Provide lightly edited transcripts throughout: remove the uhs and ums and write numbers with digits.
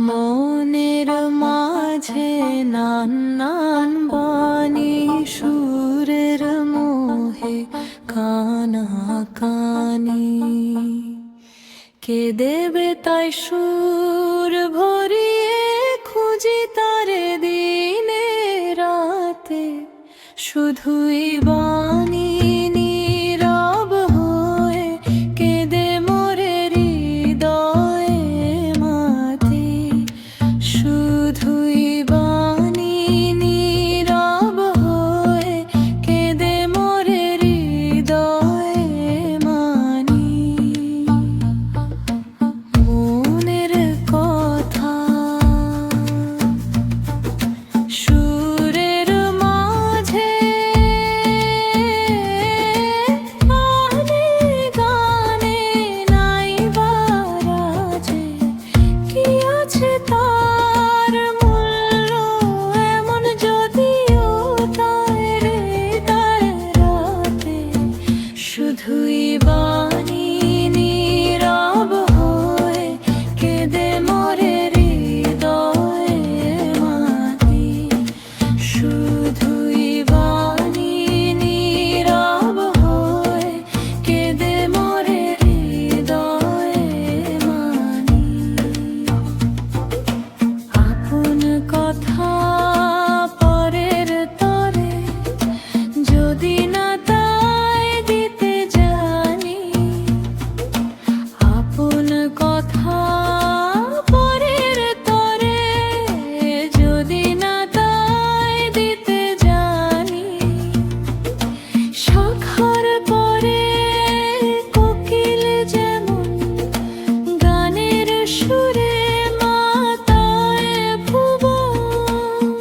মনের মাঝে নানান বাণী সুরের মোহে কানাকানি কে দেবে তাই সুর ভরিয়ে খুঁজি তারে দিনে রাতে শুধুই বাণী নীরব হয়ে কেঁদে মোরে হৃদয়ে মাতে শুধুই বাণী নীরব হয়ে কেঁদে মোরে হৃদয়ে মানি মনের কথা সুরের মাঝে গানে নাই বারাজে কি আছে তার মূল্য এমন যদিও তাই রাতে শুধুই বাণী নীরব হয়ে কেঁদে মোরে হৃদয়ে মানি শুধুই বাণী নীরব হয়ে কেঁদে মোরে হৃদয়ে মানি আপন কথা পরের তরে যদি না তাই দিতে জানি আপন কথা পরের তরে যদি না তাই দিতে জানি শাখার পরে কোকিল যেমন গানের সুরে মাতায় ভুবন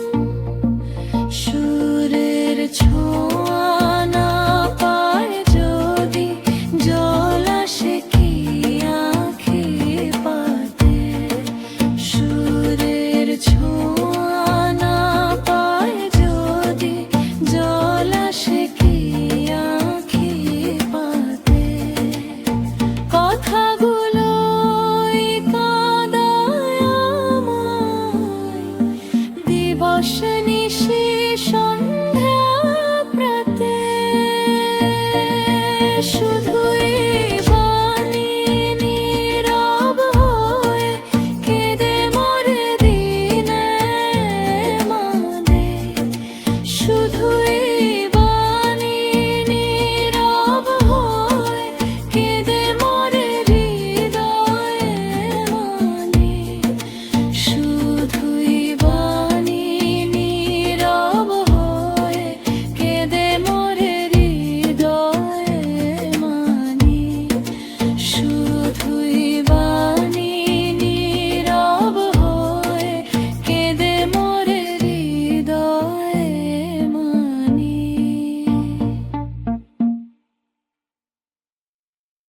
সুরের ছোঁয়া না পায় যদি জল আসে কি আঁখি পাতে সুরের ছোঁয়া না পায় যদি জল আসে কি আঁখি পাতে কথাগুলোই কাঁদায় আমায় দিবস নিশি সন্ধ্যা প্রাতে শুধুই